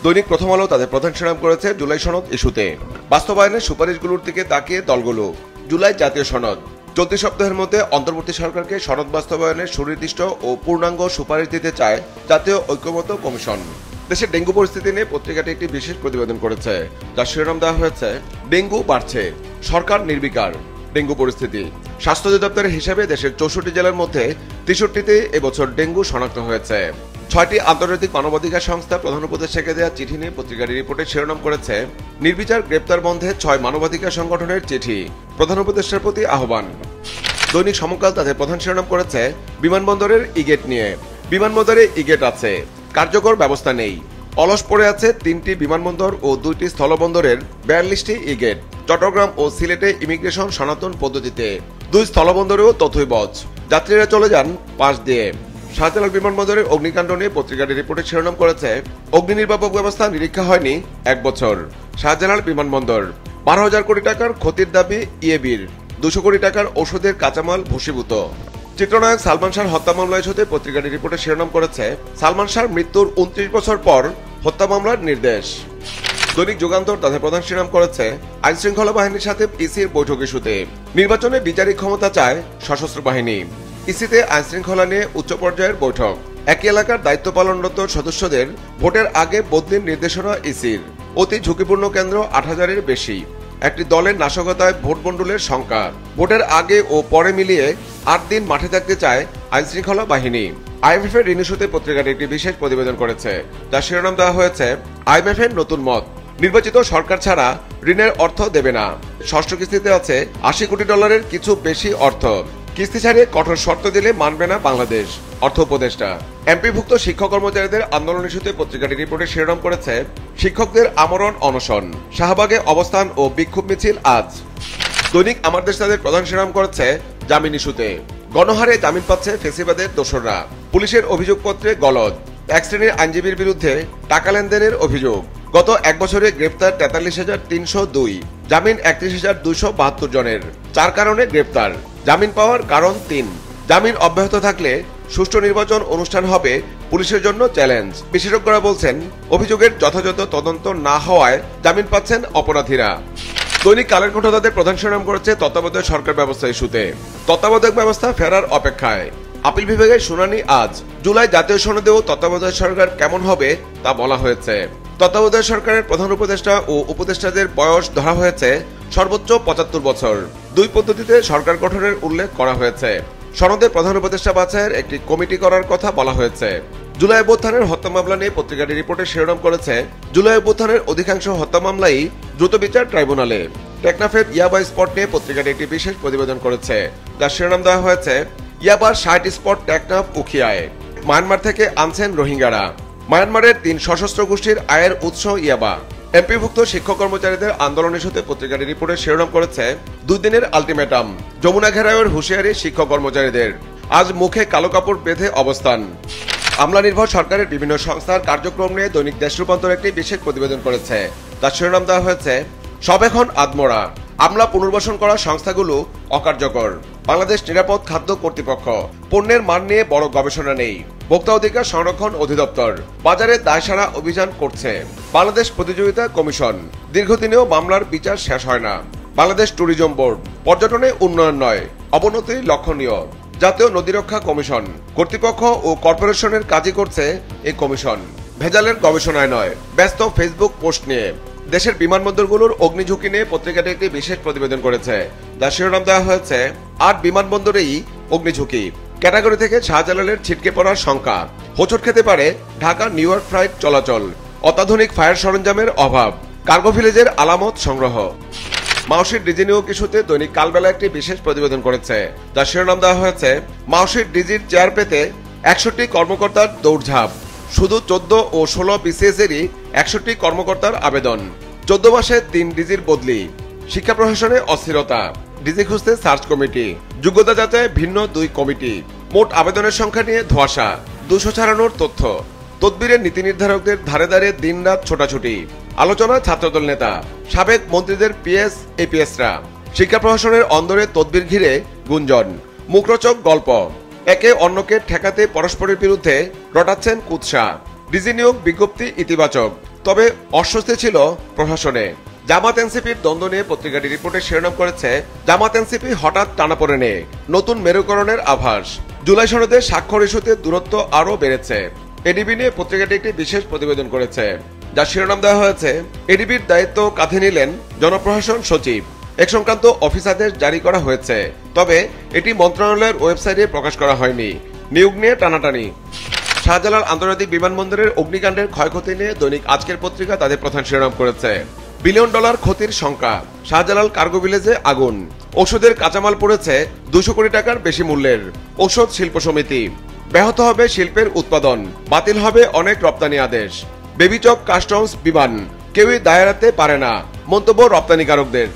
দৈনিক প্রথম আলো তাদের প্রধান শিরোনাম করেছে জুলাই সনদ ইস্যুতে বাস্তবায়নের সুপারিশগুলোর দিকে তাকিয়ে দলগুলো। জুলাই জাতীয় সনদ চলতি সপ্তাহের মধ্যে অন্তর্বর্তী সরকারকে সনদ বাস্তবায়নের সুনির্দিষ্ট ও পূর্ণাঙ্গ সুপারিশ দিতে চায় জাতীয় ঐক্যমত্য কমিশন। দেশের ডেঙ্গু পরিস্থিতি নিয়ে পত্রিকাটি একটি বিশেষ প্রতিবেদন করেছে, যার শিরোনাম দেওয়া হয়েছে ডেঙ্গু বাড়ছে, সরকার নির্বিকার। ডেঙ্গু পরিস্থিতি স্বাস্থ্য অধিদপ্তরের হিসাবে দেশের 64 জেলার মধ্যে 63তে এবছর ডেঙ্গু শনাক্ত হয়েছে। 6টি আন্তর্জাতিক মানবাধিকার সংস্থা প্রধান উপদেষ্টাকে দেওয়া চিঠি নিয়ে পত্রিকাটি রিপোর্টে শিরোনাম করেছে নির্বিচার গ্রেপ্তার বন্ধে 6 মানবাধিকার সংগঠনের চিঠি, প্রধান উপদেষ্টার প্রতি আহ্বান। দৈনিক সমকাল তাদের প্রধান শিরোনাম করেছে বিমানবন্দরের ইগেট নিয়ে। বিমানবন্দরে ইগেট আছে, কার্যকর ব্যবস্থা নেই। অলস পড়ে আছে 3টি বিমানবন্দর ও 2টি স্থলবন্দরের 42টি ইগেট। চট্টগ্রাম ও সিলেটে ইমিগ্রেশন সনাতন পদ্ধতিতে, 2 স্থলবন্দরেও তথ্যবজ, যাত্রীরা চলে যান পাশ দিয়ে। শাহজালাল বিমানবন্দরের অগ্নিকাণ্ড নিয়ে পত্রিকাটি রিপোর্টে শিরোনাম করেছে অগ্নি নির্বাপক ব্যবস্থা নিরীক্ষা হয়নি 1 বছর। শাহজালাল বিমানবন্দর 12,000 কোটি টাকার ক্ষতির দাবি ইএবির, 200 কোটি টাকার ওষুধের কাঁচামাল ভূষীভূত। চিত্রনায়ক সালমান শাহর হত্যা মামলা ইস্যুতে পত্রিকাটি রিপোর্টে শিরোনাম করেছে সালমান শাহর মৃত্যুর 29 বছর পর হত্যা মামলার নির্দেশ। দৈনিক যুগান্তর তাদের প্রধান শিরোনাম করেছে আইন শৃঙ্খলা বাহিনীর সাথে ইসির বৈঠক ইস্যুতে নির্বাচনে বিচারিক ক্ষমতা চায় সশস্ত্র বাহিনী। ইসিতে আইন শৃঙ্খলা নিয়ে উচ্চ পর্যায়ের বৈঠক। একই এলাকার দায়িত্ব পালনরত সদস্যদের ভোটের আগে বদলির নির্দেশনা ইসির। অতি ঝুঁকিপূর্ণ কেন্দ্র 8,000-এর বেশি। একটি দলের নাশকতায় ভোট বন্ডুলের সংখ্যা। ভোটের আগে ও পরে মিলিয়ে 8 দিন মাঠে থাকতে চায় আইন শৃঙ্খলা বাহিনী। আইএমএফ এর ঋণ ইস্যুতে পত্রিকাটি একটি বিশেষ প্রতিবেদন করেছে, যার শিরোনাম দেওয়া হয়েছে আইএমএফ এর নতুন মত, নির্বাচিত সরকার ছাড়া ঋণের অর্থ দেবে না। ষষ্ঠ কিস্তিতে আছে $80 কোটি কিছু বেশি অর্থ। কিস্তি ছাড়িয়ে কঠোর শর্ত দিলে মানবে না বাংলাদেশ, অর্থ উপদেষ্টা। এমপিভুক্ত শিক্ষক কর্মচারীদের আন্দোলন ইস্যুতে পত্রিকাটি রিপোর্টে শিরোনাম করেছে শিক্ষকদের আমরণ অনশন, শাহবাগে অবস্থান ও বিক্ষোভ মিছিল আজ। দৈনিক আমার দেশ তাদের প্রধান শিরোনাম করেছে জামিন ইস্যুতে গণহারে জামিন পাচ্ছে ফেসিবাদের দোসররা, পুলিশের অভিযোগপত্রে গলদ। এক শ্রেণীর আইনজীবীর বিরুদ্ধে টাকা লেনদেনের অভিযোগ। গত 1 বছরে গ্রেপ্তার 43,302, জামিন 31,272 জনের। 4 কারণে গ্রেপ্তার, জামিন পাওয়ার কারণ 3। জামিন অব্যাহত থাকলে সুষ্ঠু নির্বাচন অনুষ্ঠান হবে পুলিশের জন্য চ্যালেঞ্জ। বিশেষজ্ঞরা বলছেন অভিযোগের যথাযথ তদন্ত না হওয়ায় জামিন পাচ্ছেন অপরাধীরা। দৈনিক কালের কণ্ঠ তাদের প্রধান শিরোনাম করেছে তত্ত্বাবধায়ক সরকার ব্যবস্থা ইস্যুতে তত্ত্বাবধায়ক ব্যবস্থা ফেরার অপেক্ষায়। আপিল বিভাগের শুনানি আজ। জুলাই জাতীয় সনদেও তত্ত্বাবধায়ক সরকার কেমন হবে তা বলা হয়েছে। তত্ত্বাবধায়ক সরকারের প্রধান উপদেষ্টা ও উপদেষ্টাদের বয়স ধরা হয়েছে সর্বোচ্চ 75 বছর। 2 পদ্ধতিতে সরকার গঠনের উল্লেখ করা হয়েছে। সনদে প্রধান উপদেষ্টা বাছাইয়ের একটি কমিটি করার কথা বলা হয়েছে। জুলাই অভ্যুত্থানের হত্যা মামলা নিয়ে পত্রিকাটি রিপোর্টে শিরোনাম করেছে জুলাই অভ্যুত্থানের অধিকাংশ হত্যা মামলাই দ্রুত বিচার ট্রাইব্যুনালে। টেকনাফের ইয়াবা স্পট নিয়ে পত্রিকাটি একটি বিশেষ প্রতিবেদন করেছে, যার শিরোনাম দেওয়া হয়েছে ইয়াবার 60 স্পট টেকনাফ উখিয়ায়। মায়ানমার থেকে আনছেন রোহিঙ্গারা। মায়ানমারের 3 সশস্ত্র গোষ্ঠীর আয়ের উৎস ইয়াবা। এমপিভুক্ত শিক্ষক কর্মচারীদের আন্দোলন ইস্যুতে পত্রিকাটি রিপোর্টে শিরোনাম করেছে 2 দিনের আলটিমেটাম, যমুনা ঘেরাওয়ের হুঁশিয়ারি শিক্ষক কর্মচারীদের। আজ মুখে কালো কাপড় বেঁধে অবস্থান। আমলা নির্ভর সরকারের বিভিন্ন সংস্থার কার্যক্রম নিয়ে দৈনিক দেশ রূপান্তর একটি বিশেষ প্রতিবেদন করেছে, তার শিরোনাম দেওয়া হয়েছে সব এখন আদমরা, আমলা পুনর্বাসন করা সংস্থাগুলো অকার্যকর। বাংলাদেশ নিরাপদ খাদ্য কর্তৃপক্ষ, পণ্যের মান নিয়ে বড় গবেষণা নেই। ভোক্তা অধিকার সংরক্ষণ অধিদপ্তর বাজারে দায়সারা অভিযান করছে। বাংলাদেশ প্রতিযোগিতা কমিশন, দীর্ঘদিনেও মামলার বিচার শেষ হয় না। বাংলাদেশ ট্যুরিজম বোর্ড, পর্যটনে উন্নয়ন নয়, অবনতি লক্ষণীয়। জাতীয় নদীরক্ষা কমিশন, কর্তৃপক্ষ ও কর্পোরেশনের কাজই করছে এই কমিশন, ভেজালের গবেষণায় নয়। ব্যস্ত ফেসবুক পোস্ট নিয়ে। দেশের বিমানবন্দরগুলোর অগ্নিঝুঁকি নিয়ে পত্রিকাটি একটি বিশেষ প্রতিবেদন করেছে, যার শিরোনাম দেওয়া হয়েছে 8 বিমানবন্দরেই অগ্নিঝুঁকি। ক্যাটাগরি থেকে শাহজালালের ছিটকে পড়ার সংখ্যা। হোঁচট খেতে পারে ঢাকা নিউ ইয়র্ক ফ্লাইট চলাচল। অত্যাধুনিক ফায়ার সরঞ্জামের অভাব। কার্গো ভিলেজের আলামত সংগ্রহ। মাওশির ডিজি নিয়োগ ইস্যুতে দৈনিক কালবেলা একটি বিশেষ প্রতিবেদন করেছে, যার শিরোনাম দেওয়া হয়েছে মাওশির ডিজির চেয়ার পেতে 61 কর্মকর্তার দৌড়ঝাঁপ। শুধু 14 ও 16 বিসিএস-এরই 61 কর্মকর্তার আবেদন। 14 মাসে 3 ডিজির বদলি। শিক্ষা প্রশাসনে অস্থিরতা। ডিজি খুঁজতে সার্চ কমিটি। যোগ্যতা যাচাই ভিন্ন 2 কমিটি। মোট আবেদনের সংখ্যা নিয়ে ধোঁয়াশা। 200 ছাড়ানোর তথ্য। তদবিরের নীতি নির্ধারকদের ধারে ধারে দিনরাত ছোটাছুটি। আলোচনা ছাত্রদল নেতা, সাবেক মন্ত্রীদের পিএস এপিএসরা। শিক্ষা প্রশাসনের অন্দরে তদবির ঘিরে গুঞ্জন। মুখরোচক গল্প। একে অন্যকে ঠেকাতে পরস্পরের বিরুদ্ধে রটাচ্ছেন কুৎসা। ডিজি নিয়োগ বিজ্ঞপ্তি ইতিবাচক। তবে অস্বস্তি ছিল প্রশাসনে। জামাত এনসিপির দ্বন্দ্ব নিয়ে পত্রিকাটি রিপোর্টের শিরোনাম করেছে, জামাত এনসিপি হঠাৎ টানাপোড়েনে নতুন মেরুকরণের আভাস। জুলাই সনদে স্বাক্ষর ইস্যুতে দূরত্ব আরও বেড়েছে। এডিবি নিয়ে পত্রিকাটি একটি বিশেষ প্রতিবেদন করেছে, যার শিরোনাম দেওয়া হয়েছে, এডিবির দায়িত্ব কাঁধে নিলেন জনপ্রশাসন সচিব। এক সংক্রান্ত অফিস আদেশ জারি করা হয়েছে, তবে এটি মন্ত্রণালয়ের ওয়েবসাইটে প্রকাশ করা হয়নি। নিয়োগ নিয়ে টানাটানি। শাহজালাল আন্তর্জাতিক বিমানবন্দরের অগ্নিকাণ্ডের ক্ষয়ক্ষতি নিয়ে দৈনিক আজকের পত্রিকা তাদের প্রধান শিরোনাম করেছে, বিলিয়ন ডলার ক্ষতির শঙ্কা, শাহজালাল কার্গো ভিলেজে আগুন, ওষুধের কাঁচামাল পড়েছে 200 কোটি টাকার বেশি মূল্যের, ঔষধ শিল্প সমিতি, ব্যাহত হবে শিল্পের উৎপাদন, বাতিল হবে অনেক রপ্তানি আদেশ, বেবিচক কাস্টমস বিমান, কেউই দায় এড়াতে পারে না, মন্তব্য রপ্তানিকারকদের।